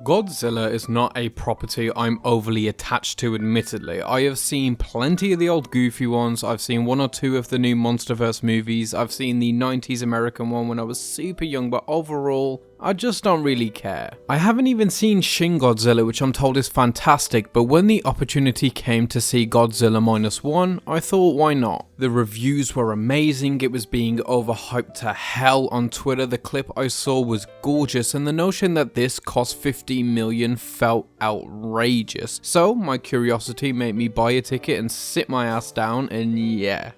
Godzilla is not a property I'm overly attached to, admittedly. I have seen plenty of the old goofy ones, I've seen one or two of the new MonsterVerse movies, I've seen the 90s American one when I was super young, but overall, I just don't really care. I haven't even seen Shin Godzilla, which I'm told is fantastic, but when the opportunity came to see Godzilla Minus One, I thought why not? The reviews were amazing, it was being overhyped to hell on Twitter, the clip I saw was gorgeous, and the notion that this cost 50 million felt outrageous. So my curiosity made me buy a ticket and sit my ass down, and yeah.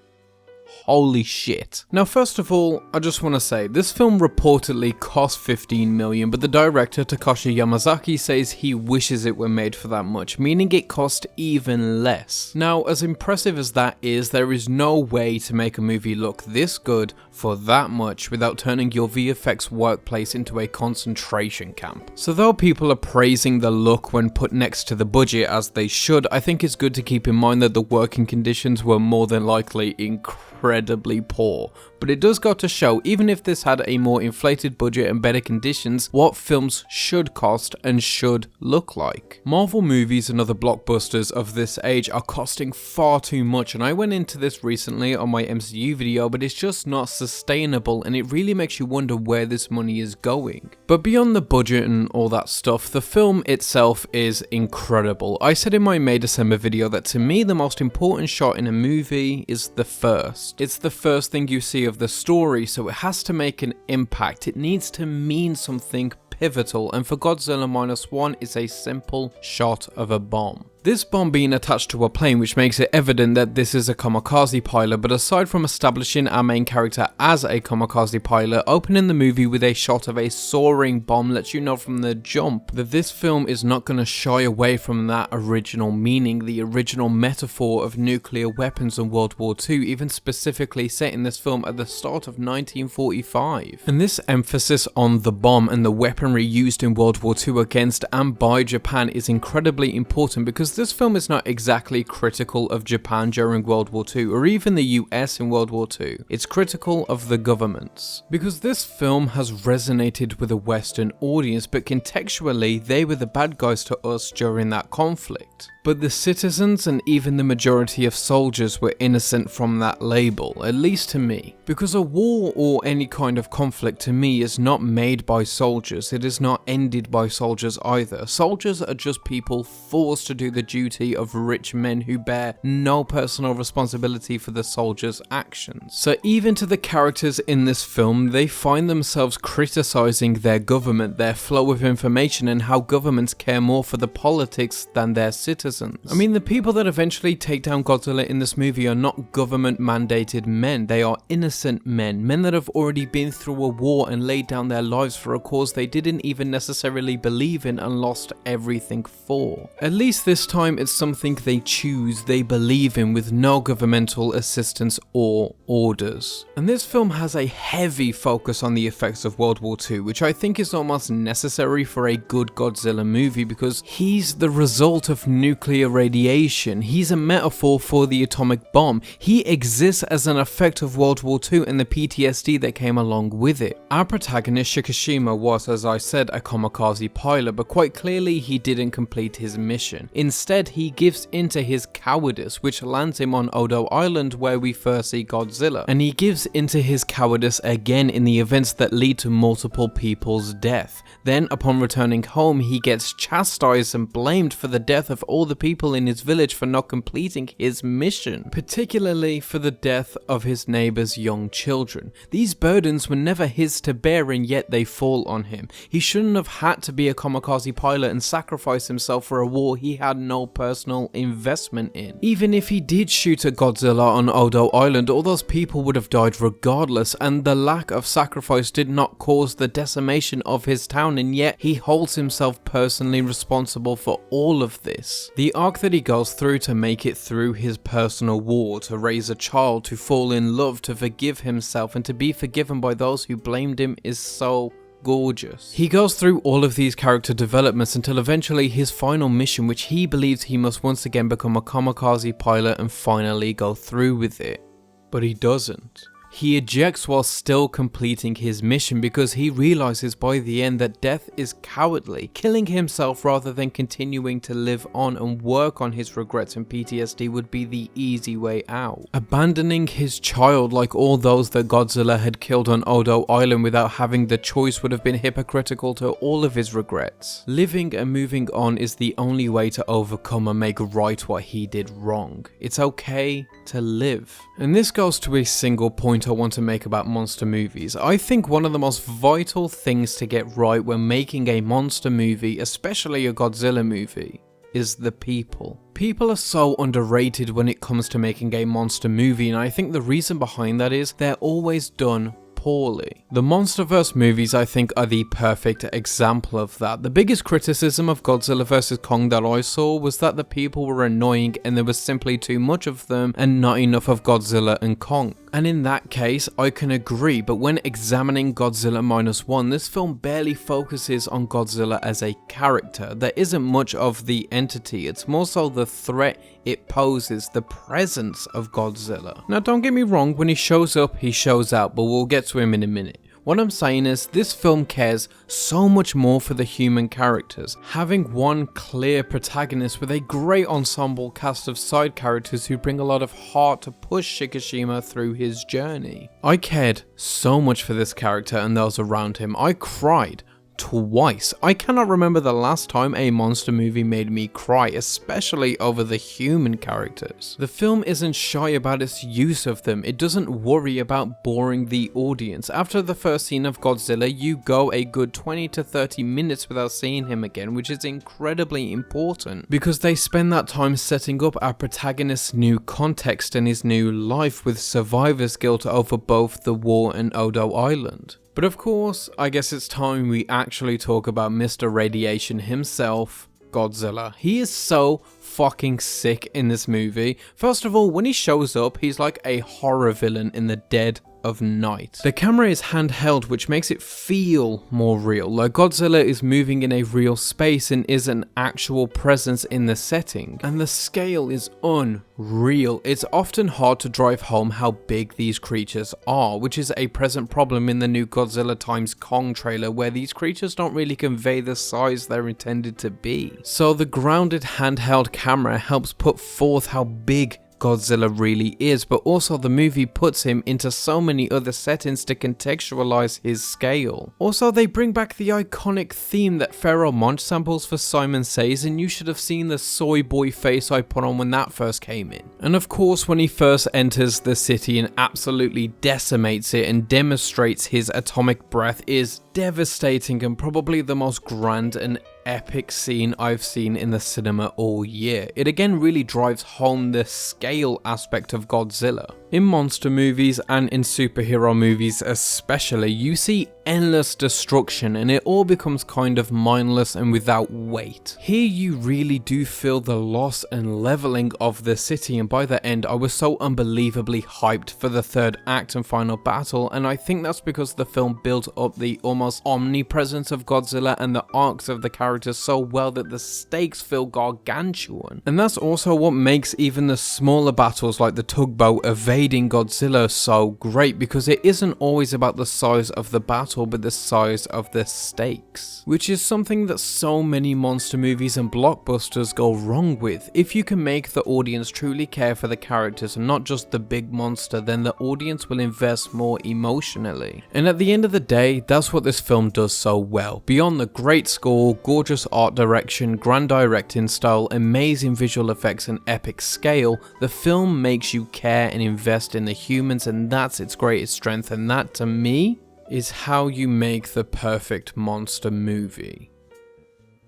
Holy shit. Now first of all, I just want to say, this film reportedly cost 15 million, but the director Takashi Yamazaki says he wishes it were made for that much, meaning it cost even less. Now as impressive as that is, there is no way to make a movie look this good for that much without turning your VFX workplace into a concentration camp. So though people are praising the look when put next to the budget, as they should, I think it's good to keep in mind that the working conditions were more than likely incredibly poor. But it does go to show, even if this had a more inflated budget and better conditions, what films should cost and should look like. Marvel movies and other blockbusters of this age are costing far too much, and I went into this recently on my MCU video, but it's just not sustainable and it really makes you wonder where this money is going. But beyond the budget and all that stuff, the film itself is incredible. I said in my May December video that to me the most important shot in a movie is the first. It's the first thing you see of the story, so it has to make an impact. It needs to mean something pivotal, and for Godzilla Minus One, it's a simple shot of a bomb. This bomb being attached to a plane, which makes it evident that this is a kamikaze pilot, but aside from establishing our main character as a kamikaze pilot, opening the movie with a shot of a soaring bomb lets you know from the jump that this film is not going to shy away from that original meaning, the original metaphor of nuclear weapons in World War II, even specifically set in this film at the start of 1945. And this emphasis on the bomb and the weaponry used in World War II against and by Japan is incredibly important, because this film is not exactly critical of Japan during World War II or even the US in World War II. It's critical of the governments. Because this film has resonated with a Western audience, but contextually they were the bad guys to us during that conflict. But the citizens and even the majority of soldiers were innocent from that label, at least to me. Because a war or any kind of conflict to me is not made by soldiers, it is not ended by soldiers either. Soldiers are just people forced to do the duty of rich men who bear no personal responsibility for the soldiers' actions. So even to the characters in this film, they find themselves criticizing their government, their flow of information, and how governments care more for the politics than their citizens. I mean, the people that eventually take down Godzilla in this movie are not government mandated men, they are innocent men that have already been through a war and laid down their lives for a cause they didn't even necessarily believe in and lost everything for. At least this time it's something they choose, they believe in, with no governmental assistance or orders. And this film has a heavy focus on the effects of World War II, which I think is almost necessary for a good Godzilla movie, because he's the result of nuclear radiation. He's a metaphor for the atomic bomb. He exists as an effect of World War II and the PTSD that came along with it. Our protagonist Shikishima was, as I said, a kamikaze pilot, but quite clearly he didn't complete his mission. Instead, he gives into his cowardice, which lands him on Odo Island where we first see Godzilla. And he gives into his cowardice again in the events that lead to multiple people's death. Then, upon returning home, he gets chastised and blamed for the death of all the people in his village for not completing his mission, particularly for the death of his neighbor's young children. These burdens were never his to bear, and yet they fall on him. He shouldn't have had to be a kamikaze pilot and sacrifice himself for a war he had no personal investment in. Even if he did shoot at Godzilla on Odo Island, all those people would have died regardless, and the lack of sacrifice did not cause the decimation of his town, and yet he holds himself personally responsible for all of this. The arc that he goes through to make it through his personal war, to raise a child, to fall in love, to forgive himself, and to be forgiven by those who blamed him is so gorgeous. He goes through all of these character developments until eventually his final mission, which he believes he must once again become a kamikaze pilot and finally go through with it. But he doesn't. He ejects while still completing his mission because he realizes by the end that death is cowardly. Killing himself rather than continuing to live on and work on his regrets and PTSD would be the easy way out. Abandoning his child like all those that Godzilla had killed on Odo Island without having the choice would have been hypocritical to all of his regrets. Living and moving on is the only way to overcome and make right what he did wrong. It's okay to live. And this goes to a single point I want to make about monster movies. I think one of the most vital things to get right when making a monster movie, especially a Godzilla movie, is the people. People are so underrated when it comes to making a monster movie, and I think the reason behind that is they're always done poorly. The MonsterVerse movies, I think, are the perfect example of that. The biggest criticism of Godzilla vs. Kong that I saw was that the people were annoying and there was simply too much of them and not enough of Godzilla and Kong. And in that case, I can agree, but when examining Godzilla Minus One, this film barely focuses on Godzilla as a character. There isn't much of the entity, it's more so the threat it poses, the presence of Godzilla. Now don't get me wrong, when he shows up, he shows out, but we'll get to him in a minute. What I'm saying is, this film cares so much more for the human characters. Having one clear protagonist with a great ensemble cast of side characters who bring a lot of heart to push Shikishima through his journey. I cared so much for this character and those around him. I cried twice. I cannot remember the last time a monster movie made me cry, especially over the human characters. The film isn't shy about its use of them. It doesn't worry about boring the audience. After the first scene of Godzilla, you go a good 20 to 30 minutes without seeing him again, which is incredibly important because they spend that time setting up our protagonist's new context and his new life with survivor's guilt over both the war and Odo Island. But of course, I guess it's time we actually talk about Mr. Radiation himself, Godzilla. He is so fucking sick in this movie. First of all, when he shows up, he's like a horror villain in the dead of night. The camera is handheld, which makes it feel more real, like Godzilla is moving in a real space and is an actual presence in the setting. And the scale is unreal. It's often hard to drive home how big these creatures are, which is a present problem in the new Godzilla x Kong trailer, where these creatures don't really convey the size they're intended to be. So the grounded handheld camera helps put forth how big Godzilla really is, but also the movie puts him into so many other settings to contextualize his scale. Also, they bring back the iconic theme that Pharaoh Monch samples for Simon Says, and you should have seen the soy boy face I put on when that first came in. And of course, when he first enters the city and absolutely decimates it and demonstrates his atomic breath is devastating and probably the most grand and epic scene I've seen in the cinema all year. It again really drives home the scale aspect of Godzilla. In monster movies and in superhero movies especially, you see endless destruction and it all becomes kind of mindless and without weight. Here you really do feel the loss and leveling of the city, and by the end I was so unbelievably hyped for the third act and final battle, and I think that's because the film built up the almost omnipresence of Godzilla and the arcs of the characters so well that the stakes feel gargantuan. And that's also what makes even the smaller battles like the tugboat evading Godzilla so great, because it isn't always about the size of the battle but the size of the stakes, which is something that so many monster movies and blockbusters go wrong with. If you can make the audience truly care for the characters and not just the big monster, then the audience will invest more emotionally. And at the end of the day, that's what this film does so well. Beyond the great score, gorgeous art direction, grand directing style, amazing visual effects and epic scale, the film makes you care and invest in the humans, and that's its greatest strength, and that to me is how you make the perfect monster movie.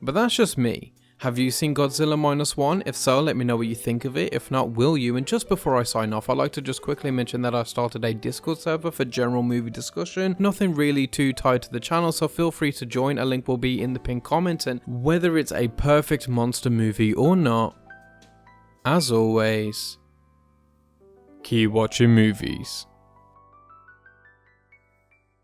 But that's just me. Have you seen Godzilla Minus One? If so, let me know what you think of it. If not, will you? And just before I sign off, I'd like to just quickly mention that I started a Discord server for general movie discussion. Nothing really too tied to the channel, so feel free to join. A link will be in the pinned comment, and whether it's a perfect monster movie or not, as always, keep watching movies.